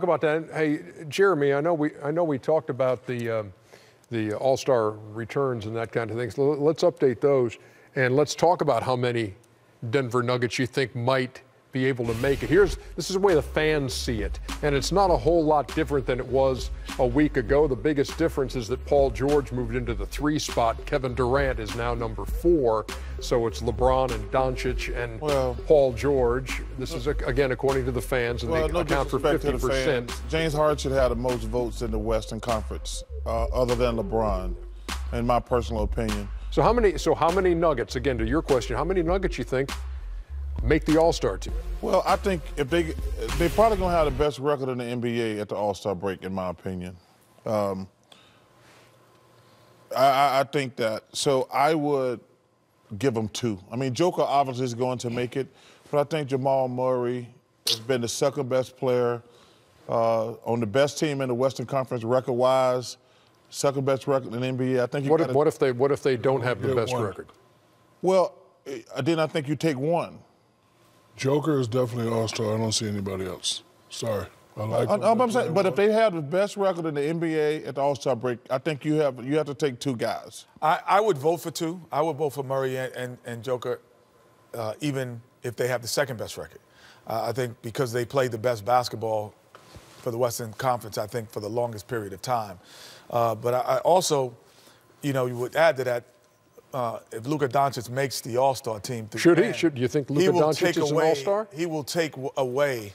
About that. Hey, Jeremy, I know we talked about the All-Star returns and that kind of thing. So let's update those, and let's talk about how many Denver Nuggets you think might be able to make it. This is the way the fans see it, and it's not a whole lot different than it was a week ago. The biggest difference is that Paul George moved into the 3 spot. Kevin Durant is now number 4, so it's LeBron and Doncic and Paul George. This is, again, according to the fans, and they account for 50%. James Harden should have the most votes in the Western Conference, other than LeBron, in my personal opinion. So how many Nuggets, again, to your question, how many Nuggets you think make the All-Star team? Well, I think if they probably gonna have the best record in the NBA at the All-Star break, in my opinion. I think that. So I would give them 2. I mean, Joker obviously is going to make it, but I think Jamal Murray has been the second best player on the best team in the Western Conference record-wise. Second best record in the NBA. I think. What if they don't have the best record? Well, then I think you take 1. Joker is definitely an All-Star. I don't see anybody else. Sorry. I'm saying, but if they have the best record in the NBA at the All-Star break, I think you have to take 2 guys. I would vote for 2. I would vote for Murray and Joker, even if they have the second best record. I think because they played the best basketball for the Western Conference, I think, for the longest period of time. But I also, you would add to that, if Luka Doncic makes the All-Star team, should he? Do you think Luka Doncic is an All-Star? He will take away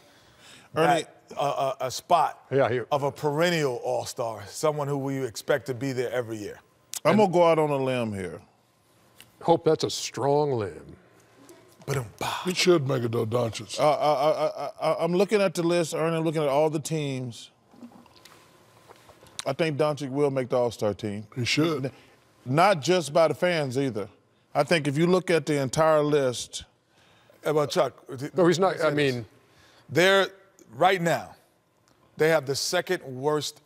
a spot of a perennial All-Star, someone who we expect to be there every year. I'm gonna go out on a limb here. Hope that's a strong limb. He should make it though, Doncic. I'm looking at the list, Ernie. I'm looking at all the teams. I think Doncic will make the All-Star team. He should. Not just by the fans either. I think if you look at the entire list. Well, Chuck. No, he's not. I mean, right now, they have the second worst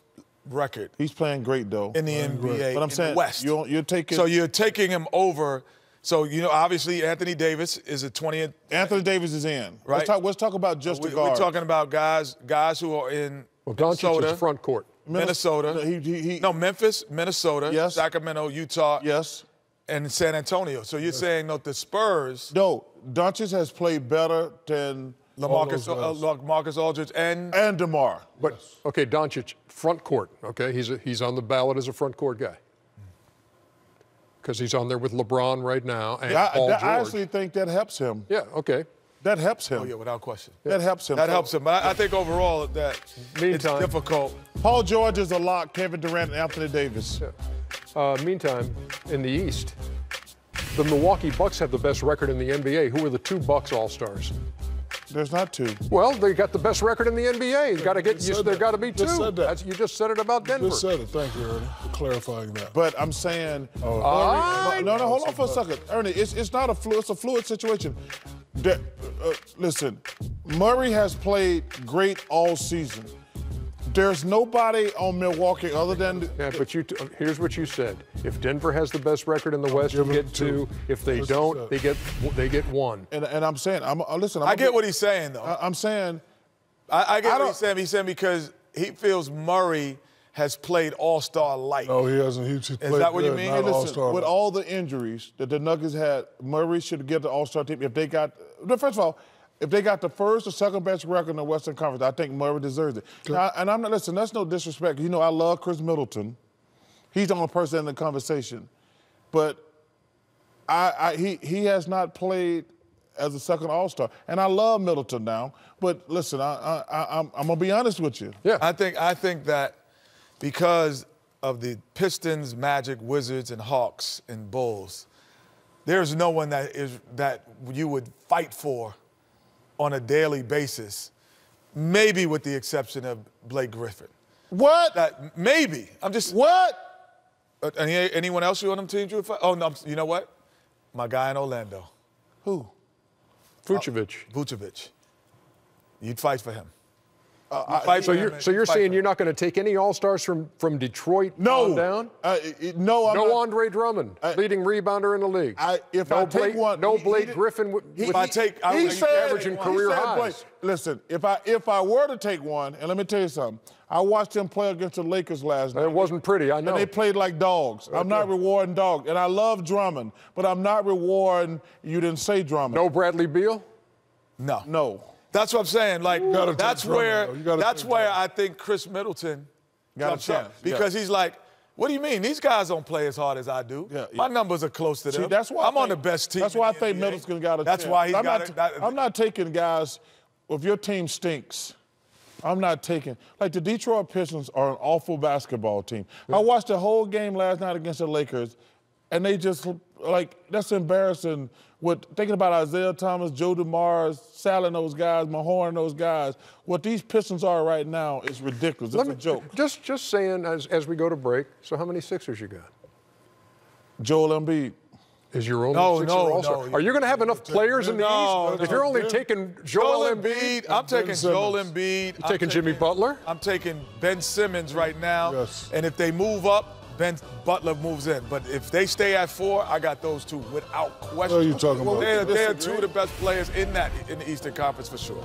record. He's playing great though in the NBA. But I'm saying, West. You're taking. So you're taking him over. So obviously Anthony Davis is a 20th. Anthony Davis is in. Right. Let's talk about just the guards. We're talking about guys who are in. Well, Doncic is front court. Minnesota. No, Memphis, Minnesota, yes. Sacramento, Utah, yes, and San Antonio. So you're saying that the Spurs. No, Doncic has played better than Marcus Aldridge and DeMar. But okay, Doncic front court. Okay, he's on the ballot as a front court guy because he's on there with LeBron right now and Paul George. I actually think that helps him. Yeah. Okay. That helps him. Oh, yeah, without question. That helps him. That helps him. But I think overall that it's difficult. Paul George is a lock, Kevin Durant and Anthony Davis. Yeah. Meantime, in the East, the Milwaukee Bucks have the best record in the NBA. Who are the 2 Bucks All-Stars? There's not 2. Well, they got the best record in the NBA. There got to be 2. You just said it about Denver. You just said it. Thank you, Ernie, for clarifying that. But I'm saying, hold on for a second, Ernie. It's not a fluid. It's a fluid situation. Listen, Murray has played great all season. There's nobody on Milwaukee other than. Yeah, but here's what you said. If Denver has the best record in the West, you get 2. If they don't, they get 1. And I'm saying, listen. I get what he's saying, though. I'm saying. I get what he's saying. He's saying because he feels Murray has played All-Star light. No, he hasn't. He's played. Is that what you mean? Hey, listen, with all the injuries that the Nuggets had, Murray should get the All-Star team. If they got, first of all, if they got the first or second best record in the Western Conference, I think Murray deserves it. Now, and I'm not, listen, that's no disrespect. I love Chris Middleton. He's the only person in the conversation. But he has not played as a second All-Star. And I love Middleton now. But listen, I'm going to be honest with you. Yeah. I think that because of the Pistons, Magic, Wizards, and Hawks and Bulls, there's no one that you would fight for on a daily basis, maybe with the exception of Blake Griffin. What? Maybe. I'm just. What? Anyone else you on them teams you would fight? Oh, no, you know what? My guy in Orlando. Who? Vucevic. Vucevic. You'd fight for him. So you're saying you're not going to take any All-Stars from Detroit on down? No, I'm not. Andre Drummond, leading rebounder in the league. No Blake Griffin. He's averaging career highs. Listen, if I were to take one, and let me tell you something, I watched him play against the Lakers last night. It wasn't pretty, I know. And they played like dogs. I'm not rewarding dogs. And I love Drummond, but I'm not rewarding, you didn't say Drummond. No Bradley Beal? No. That's what I'm saying. Like, that's where I think Chris Middleton jumps up. Because he's like, what do you mean? These guys don't play as hard as I do. My numbers are close to them. See, that's why I'm on the best team. That's why I think Middleton got a chance. That's why he's got it. I'm not taking guys, if your team stinks, I'm not taking, like the Detroit Pistons are an awful basketball team. I watched the whole game last night against the Lakers, and they just, like, that's embarrassing. Thinking about Isaiah Thomas, Joe DeMars, Sal and those guys, Mahorn and those guys, what these Pistons are right now is ridiculous. It's a joke. Just saying as we go to break, so how many Sixers you got? Joel Embiid. Is your only Sixer also? Are you going to have enough players in the East? If you're only taking Joel Embiid, I'm taking Joel Embiid. You're taking Jimmy Butler? I'm taking Ben Simmons right now. Yes. And if they move up, Ben Butler moves in. But if they stay at 4, I got those two without question. What are you talking about? They're two of the best players in the Eastern Conference for sure.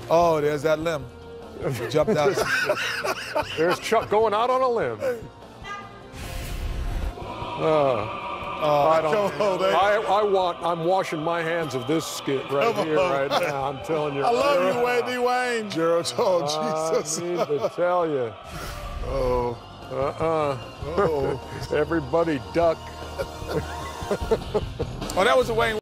Oh, there's that limb. He jumped out. There's Chuck going out on a limb. I'm washing my hands of this skit right here, right now. I'm telling you. I love you, Wendy Wayne. Gerald, Jesus. I need to tell you. Everybody duck. Oh, that was a Wayne.